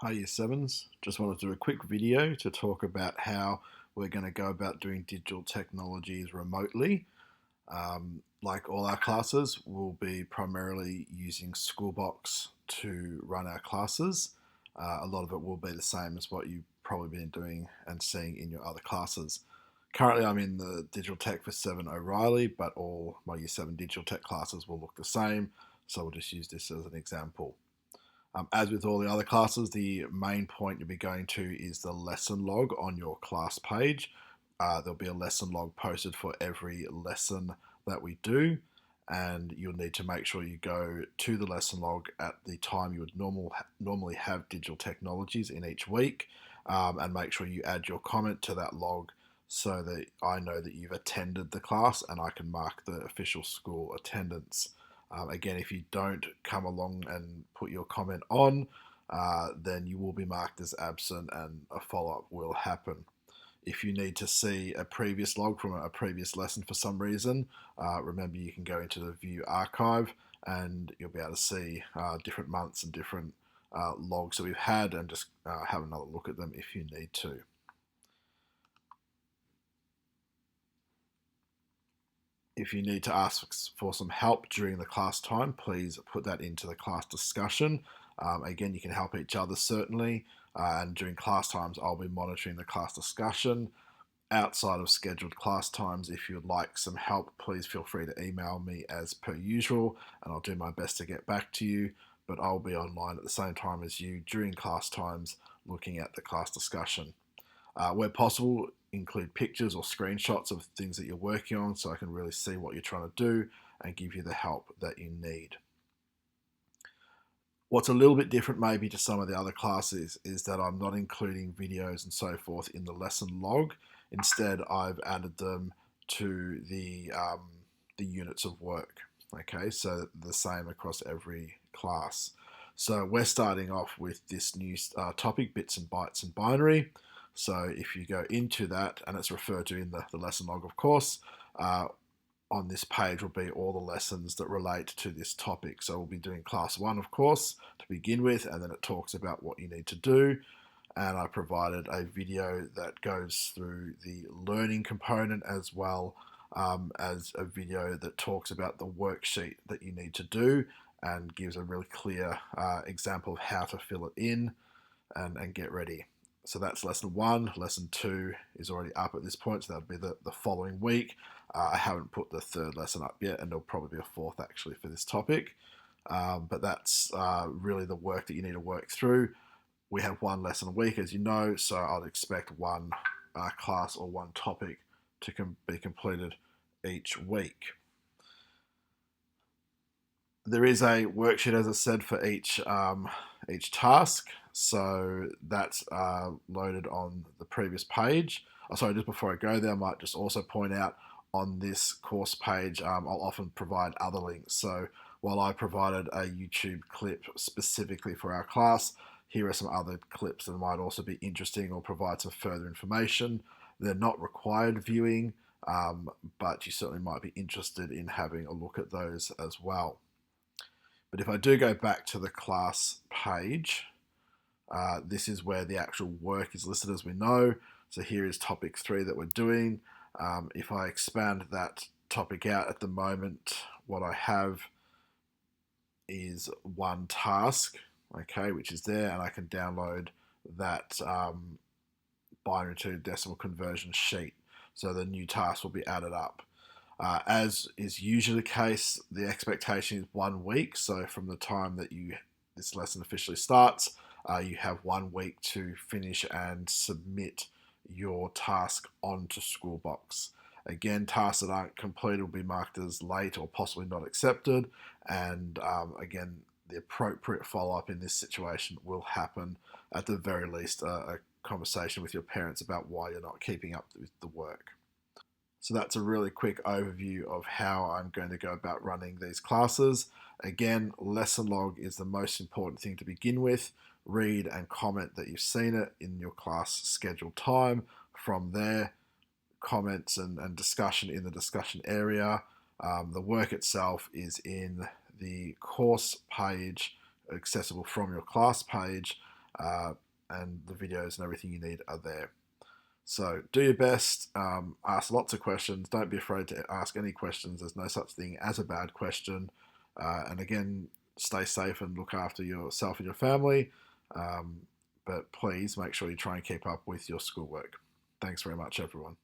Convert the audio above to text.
Hi Year 7s, just wanted to do a quick video to talk about how we're going to go about doing digital technologies remotely. Like all our classes, we'll be primarily using Schoolbox to run our classes. A lot of it will be the same as what you've probably been doing and seeing in your other classes. Currently I'm in the Digital Tech for 7 O'Reilly, but all my Year 7 digital tech classes will look the same, so we'll just use this as an example. As with all the other classes, the main point you'll be going to is the lesson log on your class page. There'll be a lesson log posted for every lesson that we do, and you'll need to make sure you go to the lesson log at the time you would normally have digital technologies in each week, and make sure you add your comment to that log so that I know that you've attended the class and I can mark the official school attendance. Again, if you don't come along and put your comment on, then you will be marked as absent and a follow-up will happen. If you need to see a previous log from a previous lesson for some reason, remember you can go into the View Archive and you'll be able to see different months and different logs that we've had and just have another look at them if you need to. If you need to ask for some help during the class time, please put that into the class discussion. Again, you can help each other certainly, and during class times, I'll be monitoring the class discussion. Outside of scheduled class times, if you'd like some help, please feel free to email me as per usual, and I'll do my best to get back to you. But I'll be online at the same time as you during class times looking at the class discussion. Where possible, include pictures or screenshots of things that you're working on so I can really see what you're trying to do and give you the help that you need. What's a little bit different maybe to some of the other classes is that I'm not including videos and so forth in the lesson log. Instead, I've added them to the units of work. Okay, so the same across every class. So we're starting off with this new topic, bits and bytes and binary. So if you go into that, and it's referred to in the lesson log, of course, on this page will be all the lessons that relate to this topic. So we'll be doing class 1, of course, to begin with, and then it talks about what you need to do. And I provided a video that goes through the learning component as well as a video that talks about the worksheet that you need to do and gives a really clear example of how to fill it in and get ready. So that's lesson 1. Lesson 2 is already up at this point, so that'll be the following week. I haven't put the third lesson up yet, and there'll probably be a fourth actually for this topic. But that's really the work that you need to work through. We have one lesson a week, as you know, so I'd expect one class or one topic to be completed each week. There is a worksheet, as I said, for each task. So that's loaded on the previous page. Oh, sorry, just before I go there, I might just also point out on this course page, I'll often provide other links. So while I provided a YouTube clip specifically for our class, here are some other clips that might also be interesting or provide some further information. They're not required viewing, but you certainly might be interested in having a look at those as well. But if I do go back to the class page, this is where the actual work is listed, as we know. So here is topic 3 that we're doing. If I expand that topic out at the moment, what I have is one task, okay, which is there, and I can download that binary to decimal conversion sheet. So the new task will be added up. As is usually the case, the expectation is 1 week. So from the time that this lesson officially starts, you have 1 week to finish and submit your task onto Schoolbox. Again, tasks that aren't completed will be marked as late or possibly not accepted. And again, the appropriate follow-up in this situation will happen, at the very least, a conversation with your parents about why you're not keeping up with the work. So that's a really quick overview of how I'm going to go about running these classes. Again, lesson log is the most important thing to begin with. Read and comment that you've seen it in your class scheduled time. From there, comments and discussion in the discussion area. The work itself is in the course page, accessible from your class page. and the videos and everything you need are there. So do your best, ask lots of questions. Don't be afraid to ask any questions. There's no such thing as a bad question. And again, stay safe and look after yourself and your family. But please make sure you try and keep up with your schoolwork. Thanks very much, everyone.